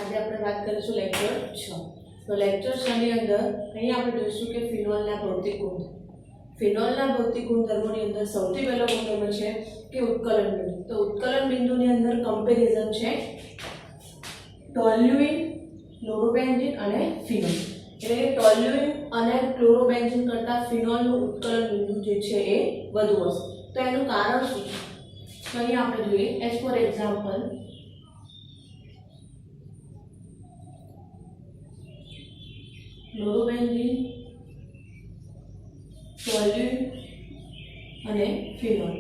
આજે આપણે વાત કરીશું લેક્ચર 6. તો લેક્ચર 6 ની અંદર અહીં આપણે જોઈશું કે ફિનોલના ભૌતિક ગુણધર્મો. ફિનોલના ભૌતિક ગુણધર્મોની અંદર સૌથી પહેલો ગુણધર્મ છે કે ઉત્કલન બિંદુ. તો ઉત્કલન બિંદુની અંદર કમ્પેરિઝન છે ટોલ્યુઇન, ક્લોરોબેન્ઝીન અને ફિનોલ. એટલે ટોલ્યુઇન અને ક્લોરોબેન્ઝીન કરતાં ફિનોલનું ઉત્કલન બિંદુ જે છે એ વધુ હશે. તો એનું કારણ શું છે? તો અહીં આપણે જોઈએ એઝ ફોર એક્ઝામ્પલ ક્લોરોબેન્ઝીન, ટોલ્યુઇન અને ફિનોલ.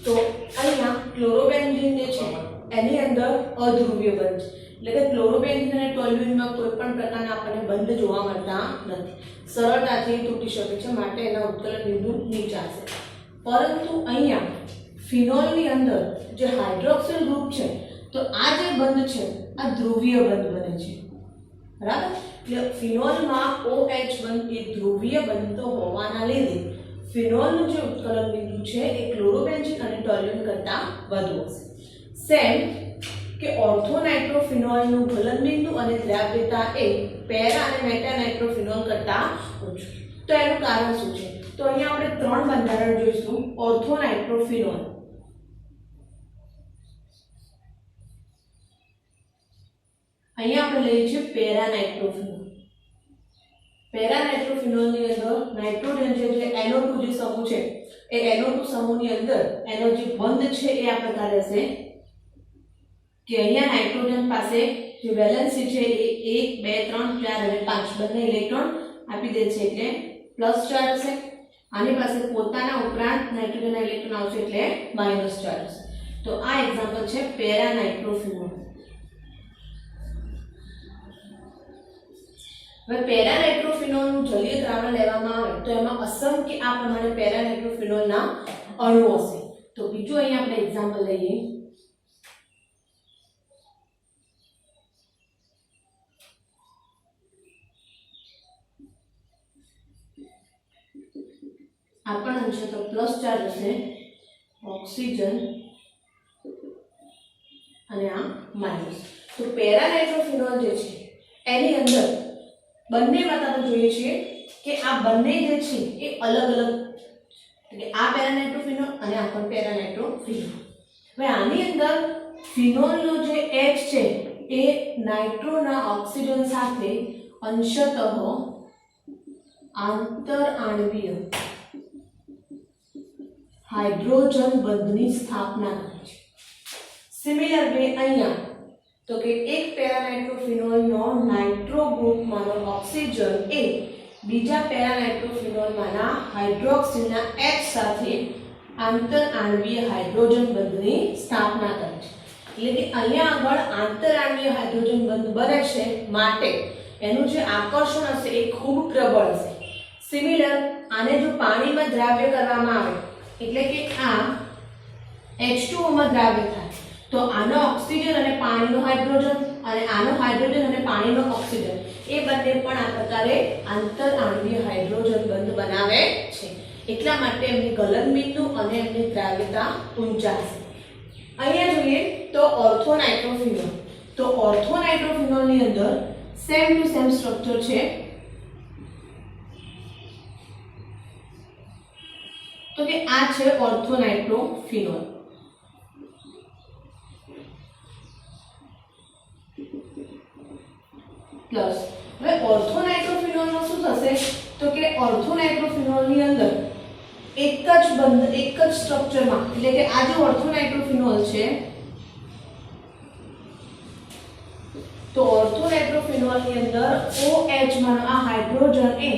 તો અહીંયા ક્લોરોબેન્ઝીન જે છે એની અંદર અધ્રુવીય બંધ છે. એટલે કે ક્લોરોબેન્ઝીન અને ટોલ્યુઇનમાં કોઈ પણ પ્રકારના આપણને બંધ જોવા મળતા નથી. સરળતાથી તૂટી શકે છે, માટે એના ઉત્કલન બિંદુ નીચા છે. પરંતુ અહીંયા ફિનોલની અંદર જે હાઇડ્રોક્સિલ ગ્રુપ છે, તો આ જે બંધ છે આ ધ્રુવીય બંધ બને છે. બરાબર? એટલે ફિનોલમાં OH બંધ એ ધ્રુવીય બંધ હોવાના લીધે ફિનોલનું જે ઉત્કલન બિંદુ છે એ ક્લોરોબેન્ઝીન અને ટોલ્યુઇન કરતાં વધુ હશે. સેમ કે ઓર્થોનાઇટ્રોફિનોલનું ગલન બિંદુ અને દ્રાવ્યતા એ પેરા અને મેટાનાઇટ્રોફિનોલ કરતાં ઓછું. તો એનું કારણ શું છે? તો અહીંયા આપણે ત્રણ બંધારણ જોઈશું. ઓર્થોનાઇટ્રોફિનોલ, અહીંયા આપણે લઈએ છીએ પેરાનાઇટ્રોફિનોલ. પેરાનાઇટ્રોફિનોલની અંદર નાઇટ્રોજન છે જે NO2 જે સમૂહ છે એ NO2 સમૂહની અંદર એનો જે બંધ છે એ આ પ્રકારે હશે કે અહીંયા નાઇટ્રોજન પાસે જે વેલેન્સી છે એ 1 2 3 4 અને 5 બંને ઇલેક્ટ્રોન આપી દે છે, એટલે પ્લસ ચાર્જ હશે. આની પાસે પોતાના ઉપરાંત નાઇટ્રોજનના ઇલેક્ટ્રોન આવશે એટલે માઈનસ ચાર્જ હશે. તો આ એક્ઝામ્પલ છે પેરાનાઇટ્રોફિનોલ. હવે પેરાનાઇટ્રોફિનોલનું જલીય દ્રાવણ લેવામાં આવે તો એમાં અસંખ્ય આ પ્રમાણે પેરાનાઇટ્રોફિનોલના અણુઓ હશે. તો બીજું અહીંયા આપણે એક્ઝામ્પલ લઈએ. આ પણ હશે તો પ્લસ ચાર્જ હશે, ઓક્સિજન અને આ માઇનસ. તો પેરાનાઇટ્રોફિનોલ જે છે એની અંદર બંનેમાં આપણે જોઈએ છીએ કે આ બંને જે છે એ અલગ અલગ, એટલે આ પેરાનાઇટ્રોફિનોલ અને આ પણ પેરાનાઇટ્રોફિનોલ. હવે આની અંદર ફિનોલનો જે H છે એ નાઇટ્રોના ઓક્સિજન સાથે અંશતઃ આંતરઆણવીય હાઇડ્રોજન બંધની સ્થાપના કરે છે. સિમિલર વે અહીંયા તો કે એક પેરાનાઇટ્રોફિનોલનો નાઇટ્રો ગ્રુપમાંનો ઓક્સિજન એ બીજા પેરાનાઇટ્રોફિનોલમાંના હાઇડ્રોક્સિલના H સાથે આંતરઆણવીય હાઇડ્રોજન બંધની સ્થાપના કરે છે. એટલે કે અહીંયા આગળ આંતરઆણવીય હાઇડ્રોજન બંધ બને છે, માટે એનું જે આકર્ષણ હશે એ ખૂબ પ્રબળ હશે. સિમિલર આને જો પાણીમાં દ્રાવ્ય કરવામાં આવે એટલે કે આ H2O માં દ્રાવ્ય થાય તો આનો ઓક્સિજન અને પાણીનો હાઇડ્રોજન અને આનો હાઇડ્રોજન અને પાણીનો ઓક્સિજન એ બંને પણ આ પ્રકારે આંતરઆણવીય હાઇડ્રોજન બંધ બનાવે છે. એટલા માટે એમની ગલન બિંદુ અને એમની દ્રાવ્યતા ઊંચા છે. અહીંયા જોઈએ તો ઓર્થોનાઇટ્રોફિનોલ. તો ઓર્થોનાઇટ્રોફિનોલની અંદર સેમ ટુ સેમ સ્ટ્રક્ચર છે. તો કે આ છે ઓર્થોનાઇટ્રોફિનોલ. પ્લસ હવે ઓર્થોનાઇટ્રોફિનોલનો શું થશે? તો કે ઓર્થોનાઇટ્રોફિનોલની અંદર એક જ બંધ એક જ સ્ટ્રક્ચરમાં, એટલે કે આ જે ઓર્થોનાઇટ્રોફિનોલ છે તો ઓર્થોનાઇટ્રોફિનોલની અંદર OH માં આ હાઇડ્રોજન એ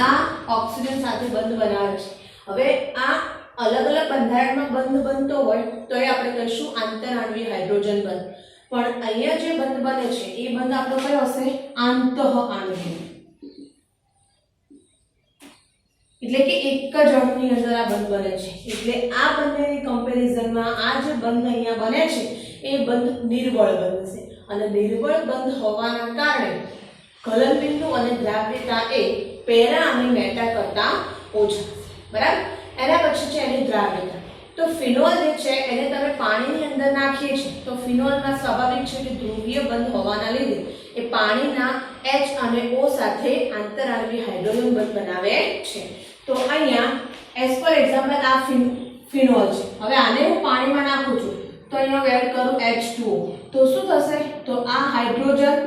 આ ઓક્સિજન સાથે બંધ બનાવે છે. હવે આ અલગ અલગ બંધારણમાં બંધ બનતો હોય તો એ આપણે કહીશું આંતરઆણવીય હાઇડ્રોજન બંધ. પણ અહીંયા જે બંધ બને છે એ બંધ આપણો કયો હશે? આંતઃઆણવીય. એટલે કે એક જ અણુની અંદર આ બંધ બને છે. એટલે આ બંનેની કમ્પેરિઝનમાં આ જે બંધ અહીંયા બને છે એ બંધ નિર્બળ બંધ છે. અને નિર્બળ બંધ હોવાના કારણે ગલન બિંદુ અને દ્રાવ્યતા એ પેરા અને મેટા કરતાં ઓછા. બરાબર? એના પછી છે એની દ્રાવ્યતા. તો ફિનોલ જે છે એને તમે પાણીની અંદર નાખીએ છીએ તો ફિનોલમાં સ્વાભાવિક છે કે ધ્રુવીય બંધ હોવાના લીધે એ પાણીના H અને O સાથે આંતરાણવી હાઇડ્રોજન બંધ બનાવે છે. તો અહીંયા એઝ પર એક્ઝામ્પલ આ ફિનોલ છે. હવે આને હું પાણીમાં નાખું છું તો અહીંયા એડ કરું H2O તો શું થશે? તો આ હાઇડ્રોજન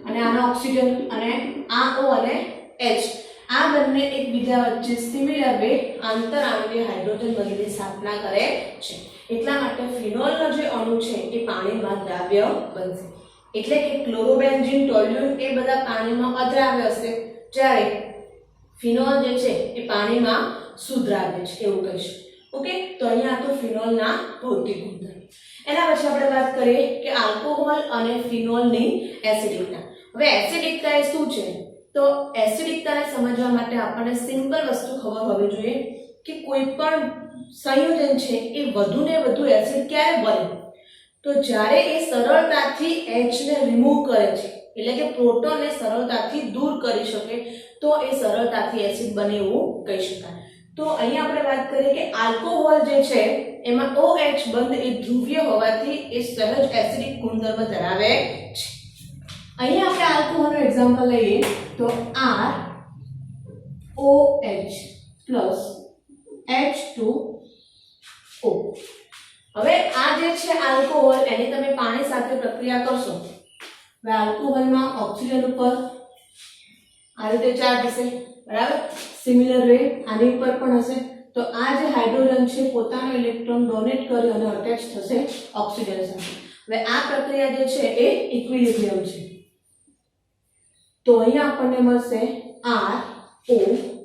અને આના ઓક્સિજન અને આ O અને H આ બંને એકબીજા વચ્ચે સિમિલર વે આંતરાણવીય હાઇડ્રોજન બંધની સ્થાપના કરે છે. એટલા માટે ફિનોલનો જે અણુ છે એ પાણીમાં દ્રાવ્ય બનશે. એટલે કે ક્લોરોબેન્ઝીન, ટોલ્યુન એ બધા પાણીમાં અદ્રાવ્ય હશે, જ્યારે ફિનોલ જે છે એ પાણીમાં સુદ્રાવ્ય છે એવું કહીશું. ઓકે, તો અહીંયા તો ફિનોલના ભૌતિક ગુણધર્મ. એના પછી આપણે વાત કરીએ કે આલ્કોહોલ અને ફિનોલની એસિડિકતા. હવે એસિડિકતા એ શું છે? તો એસિડિકતાને સમજવા માટે આપણને સિમ્પલ વસ્તુ ખબર હોવી જોઈએ કે કોઈ પણ સંયોજન છે એ વધુ ને વધુ એસિડ ક્યારે બને? તો જ્યારે એ સરળતાથી H ને રિમૂવ કરે છે, એટલે કે પ્રોટોનને સરળતાથી દૂર કરી શકે તો એ સરળતાથી એસિડ બને એવું કહી શકાય. તો અહીંયા આપણે વાત કરીએ કે આલ્કોહોલ જે છે એમાં OH બંધ એ ધ્રુવીય હોવાથી એ સહજ એસિડિક ગુણધર્મ ધરાવે છે. અહીંયા આપણે આલ્કોહોલનો એક્ઝામ્પલ લઈએ તો ROH પ્લસ H2O. હવે આ જે છે આલ્કોહોલ એની તમે પાણી સાથે પ્રક્રિયા કરશો. હવે આલ્કોહોલમાં ઓક્સિજન ઉપર આ રીતે ચાર્જ હશે, બરાબર? સિમિલર વે આની ઉપર પણ હશે. તો આ જે હાઇડ્રોજન છે પોતાનો ઇલેક્ટ્રોન ડોનેટ કરી અને અટેચ થશે ઓક્સિજન સાથે. હવે આ પ્રક્રિયા જે છે એ ઇક્વિલિબ્રિયમ છે. તો અહીંયા આપણને મળશે RO,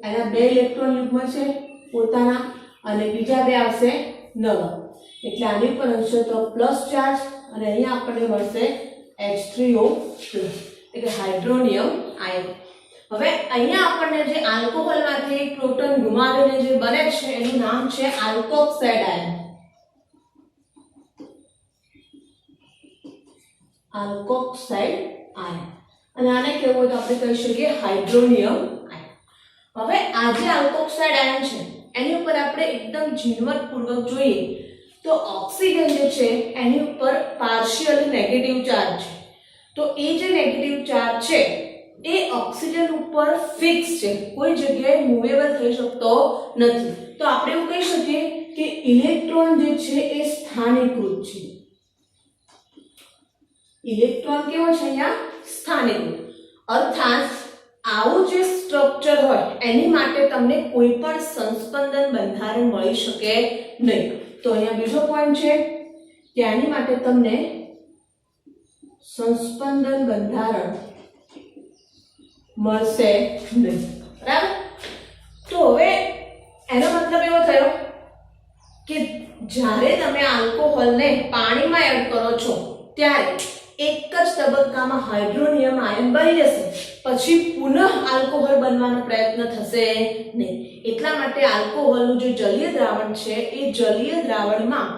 એના બે ઇલેક્ટ્રોન યુગ્મ છે પોતાના અને બીજા બે આવશે નવા. એટલે આની પર હશે તો પ્લસ ચાર્જ અને અહીંયા આપણને મળશે H3O+, એટલે હાઇડ્રોનિયમ આયન. હવે અહીંયા આપણને જે આલ્કોહોલમાંથી પ્રોટોન ગુમાવીને જે બને છે એનું નામ છે આલ્કોક્સાઇડ આયન. Alkoxide ion. અને આને કેવું હોય તો આપણે કહી શકીએ હાઇડ્રોનિયમ આયન. હવે આ જે આલ્કોક્સાઇડ આયન છે એની ઉપર આપણે એકદમ ઝીણવટપૂર્વક જોઈએ તો ઓક્સિજન જે છે એની ઉપર પાર્શિયલી નેગેટિવ ચાર્જ છે. તો એ જે નેગેટિવ ચાર્જ છે એ ઓક્સિજન ઉપર ફિક્સ છે, કોઈ જગ્યાએ મૂવેબલ થઈ શકતો નથી. તો આપણે એવું કહી શકીએ કે ઇલેક્ટ્રોન જે છે એ સ્થાનીકૃત છે. ઇલેક્ટ્રોન કેવો છે? અહીંયા સ્થાનીકૃત. અર્થાત આવું જે સ્ટ્રક્ચર હોય એની માટે તમને કોઈ પણ સંસ્પંદન બંધારણ મળી શકે નહીં. તો અહીંયા બીજો પોઈન્ટ છે કે આની માટે તમને સંસ્પંદન બંધારણ મળશે નહીં, બરાબર? તો હવે એનો મતલબ એવો થયો કે જ્યારે તમે આલ્કોહોલને પાણીમાં એડ કરો છો ત્યારે એક જ તબક્કામાં હાઇડ્રોનિયમ આયન બની જશે, પછી પુનઃ આલ્કોહોલ બનવાનો પ્રયત્ન થશે નહીં. એટલા માટે આલ્કોહોલનું જે જલીય દ્રાવણ છે એ જલીય દ્રાવણમાં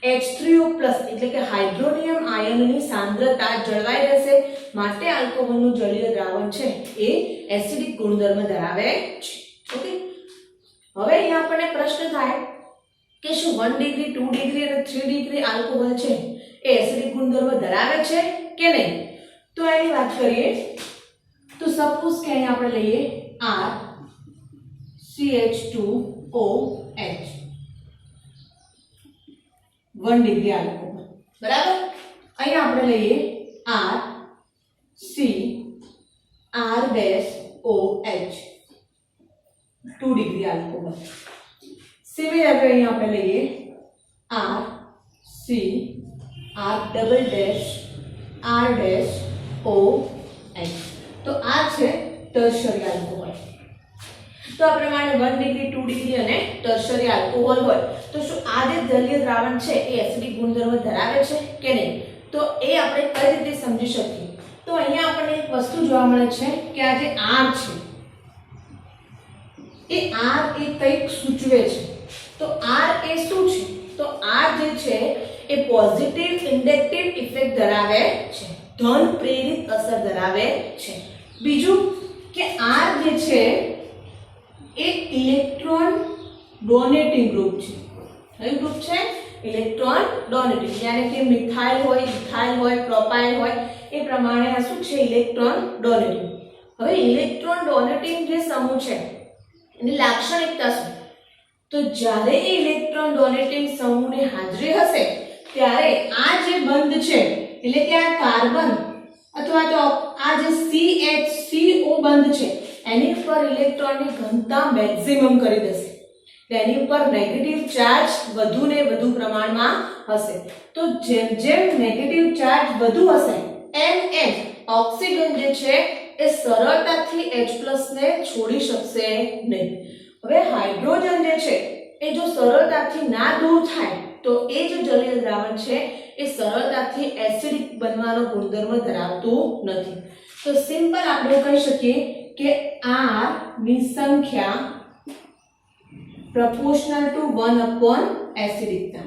H3O+ એટલે કે હાઇડ્રોનિયમ આયનની સાંદ્રતા જળવાઈ રહેશે. માટે આલ્કોહોલનું જલીય દ્રાવણ છે એ એસિડિક ગુણધર્મ ધરાવે છે. ઓકે, હવે અહીંયા આપણને પ્રશ્ન થાય કે શું 1 ડિગ્રી 2 ડિગ્રી અને 3 ડિગ્રી આલ્કોહોલ છે એ એસિડિક ગુણધર્મ ધરાવે છે કે નહીં? તો એની વાત કરીએ તો સપોઝ કે અહીંયા આપણે લઈએ RCH2OH 1 ડિગ્રી આલ્કોહોલ, બરાબર? અહીંયા આપણે લઈએ RCR-OH 2 ડિગ્રી આલ્કોહોલ. સિમિલરલી અહીંયા આપણે લઈએ RCR'-R'-OH. તો આ છે ટર્શરી આલ્કોહોલ. તો આ પ્રમાણે 1 ડિગ્રી 2 ડિગ્રી અને ટર્શરી આલ્કોહોલ હોય તો શું આ જે જલીય દ્રાવણ છે એ એસિડિક ગુણધર્મ ધરાવે છે કે નહીં? તો એ આપણે કઈ રીતે સમજી શકીએ? તો અહીંયા આપણને એક વસ્તુ જોવા મળે છે કે આ જે R છે એ R એ કંઈક સૂચવે છે. તો R એ શું છે? તો R જે છે એ પોઝિટિવ ઇન્ડક્ટિવ ઇફેક્ટ ધરાવે છે, ધન પ્રેરિત અસર ધરાવે છે. બીજું કે R જે છે એ ઇલેક્ટ્રોન ડોનેટિંગ ગ્રુપ છે. કયું ગ્રુપ છે? ઇલેક્ટ્રોન ડોનેટિંગ, યાની કે મિથાઇલ હોય, ઇથાઇલ હોય, પ્રોપાઇલ હોય, એ પ્રમાણે આ શું છે? Electron donating. હવે ઇલેક્ટ્રોન ડોનેટિંગ જે સમૂહ છે એની લાક્ષણિકતા શું? તો જ્યારે એ ઇલેક્ટ્રોન ડોનેટિંગ સમૂહની હાજરી હશે ત્યારે આ જે બંધ છે એટલે કે આ કાર્બન અથવા તો આ જે CH CO બંધ છે એની પર ઇલેક્ટ્રોનની ઘનતા મેક્સિમમ કરી દેશે. તેની ઉપર નેગેટિવ ચાર્જ વધુ ને વધુ પ્રમાણમાં હશે. તો જેમ જેમ નેગેટિવ ચાર્જ વધુ હશે એમ એમ ઓક્સિજન જે છે એ સરળતાથી H+ ને છોડી શકશે નહીં. હવે હાઇડ્રોજન જે છે એ જો સરળતાથી ના દૂર થાય તો એ જે જલીય દ્રાવણ છે એ સરળતાથી એસિડિક બનવાનો ગુણધર્મ ધરાવતું નથી. તો સિમ્પલ આપણે કહી શકીએ કે R ની સંખ્યા proportional to 1 એસિડિકતા.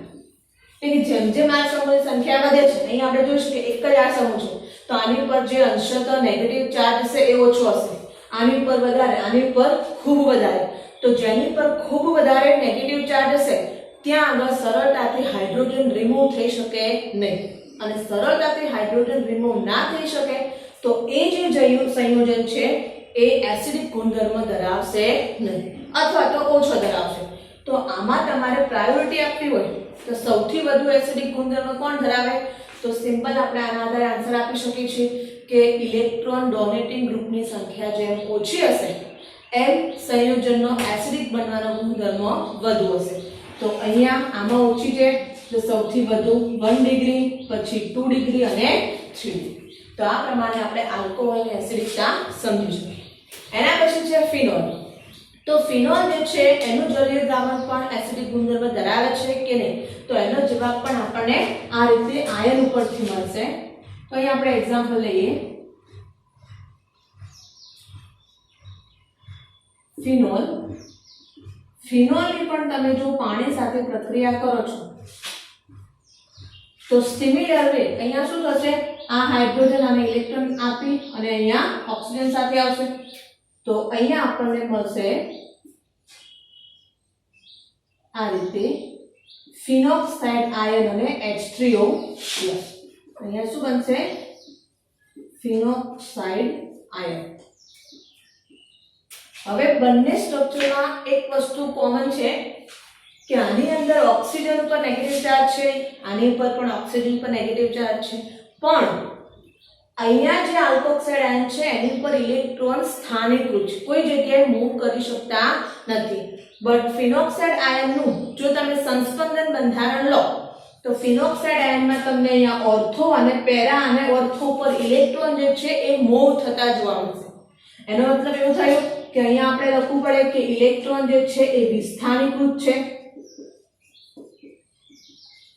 એટલે જેમ જેમ આ સમૂહની સંખ્યા વધે છે, અહીં આપણે જોઈશું કે એક જ આ સમૂહ છે તો આની પર જે અંશતઃ નેગેટિવ ચાર્જ છે એ ઓછો હશે, આની પર વધારે, આની પર ખૂબ વધારે. તો જેની પર ખૂબ વધારે નેગેટિવ ચાર્જ હશે ત્યાં આગળ સરળતાથી હાઇડ્રોજન રિમૂવ થઈ શકે નહીં. અને સરળતાથી હાઇડ્રોજન રિમૂવ ના થઈ શકે તો એ જે સંયોજન છે એ એસિડિક ગુણધર્મ ધરાવશે નહીં અથવા તો ઓછો ધરાવશે. તો આમાં તમારે પ્રાયોરિટી આપવી હોય તો સૌથી વધુ એસિડિક ગુણધર્મ કોણ ધરાવે? તો સિમ્પલ આપણે આના આધારે આન્સર આપી શકીએ છીએ કે ઇલેક્ટ્રોન ડોનેટિંગ ગ્રુપની સંખ્યા જેમ ઓછી હશે એમ સંયોજનનો એસિડિક બનવાનો ગુણધર્મ વધુ હશે. તો અહીંયા આમાં ઓછી છે તો સૌથી વધુ 1 ડિગ્રી, પછી 2 ડિગ્રી અને 3 ડિગ્રી. તો આ પ્રમાણે આપણે આલ્કોહોલની એસિડિકતા સમજીશું. એના પછી છે ફિનોલ. તો ફિનોલ જે છે એનું જલીય દ્રાવણ પણ એસિડિક ગુણધર્મ ધરાવે છે કે નહીં? તો એનો જવાબ પણ આપણને આ રીતે આયન ઉપરથી મળશે. તો અહીં આપણે એક્ઝામ્પલ લઈએ. ફિનોલ, ફિનોલની પણ તમે જો પાણી સાથે પ્રક્રિયા કરો છો તો સિમિલર વે અહીંયા શું થશે? આ હાઇડ્રોજન અને ઇલેક્ટ્રોન આપી અને અહીંયા ઓક્સિજન સાથે આવશે તો અહીંયા આપણને મળશે આ રીતે ફિનોક્સાઇડ આયન અને H3O+. અહીંયા શું બનશે? Phenoxide ion. હવે બંને સ્ટ્રક્ચરમાં એક વસ્તુ કોમન છે કે આની અંદર ઓક્સિજન પર નેગેટિવ ચાર્જ છે, આની ઉપર પણ ઓક્સિજન પર નેગેટિવ ચાર્જ છે, પણ અહીંયા જે આલ્કોક્સાઇડ આયન છે એની ઉપર ઇલેક્ટ્રોન સ્થાનીકૃત છે, કોઈ જગ્યાએ મૂવ કરી શકતા નથી. બટ ફિનોક્સાઇડ આયનનું જો તમે સંસ્પંદન બંધારણ લો તો ફિનોક્સાઇડ આયનમાં તમને અહીંયા ઓર્થો અને પેરા અને ઓર્થો પર ઇલેક્ટ્રોન જે છે એ મૂવ થતા જોવા મળશે. એનો મતલબ એવું થયો કે અહીંયા આપણે લખવું પડે કે ઇલેક્ટ્રોન જે છે એ વિસ્થાનીકૃત છે.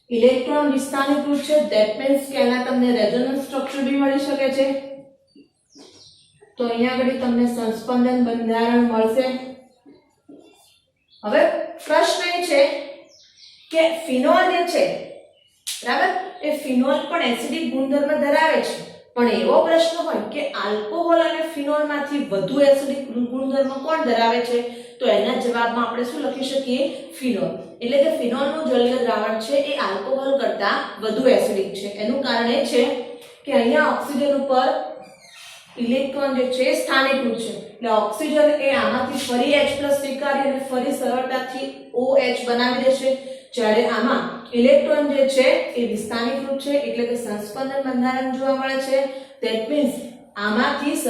ઇલેક્ટ્રોન વિસ્થાનીકૃત છે ધેટ મીન્સ કે એના તમને રેઝોનન્સ સ્ટ્રક્ચર બી મળી શકે છે. તો અહીંયા આગળ તમને સંસ્પંદન બંધારણ મળશે. હવે પ્રશ્ન એ છે કે ફિનોલ જે છે બરાબર એ ફિનોલ પણ એસિડિક ગુણધર્મ ધરાવે છે, પણ એવો પ્રશ્ન હોય કે આલ્કોહોલ અને ફિનોલમાંથી વધુ એસિડિક ગુણધર્મ કોણ ધરાવે છે? તો એના જવાબમાં આપણે શું લખી શકીએ? ફિનોલ. એટલે કે ફિનોલનું જલીય દ્રાવણ છે એ આલ્કોહોલ કરતા વધુ એસિડિક છે. એનું કારણ એ છે કે અહીંયા ઓક્સિજન ઉપર ઇલેક્ટ્રોન જે છે સ્થાનીકૃત છે, એટલે ઓક્સિજન એ આમાંથી ફરી H+ સ્વીકારી અને ફરી સરળતાથી OH બનાવી દેશે, જ્યારે આમાં ઇલેક્ટ્રોન જે છે એ વિસ્થાનીકૃત છે એટલે કે સંસ્પંદન બંધારણ જોવા મળે છે. ધેટ મીન્સ આમાંથી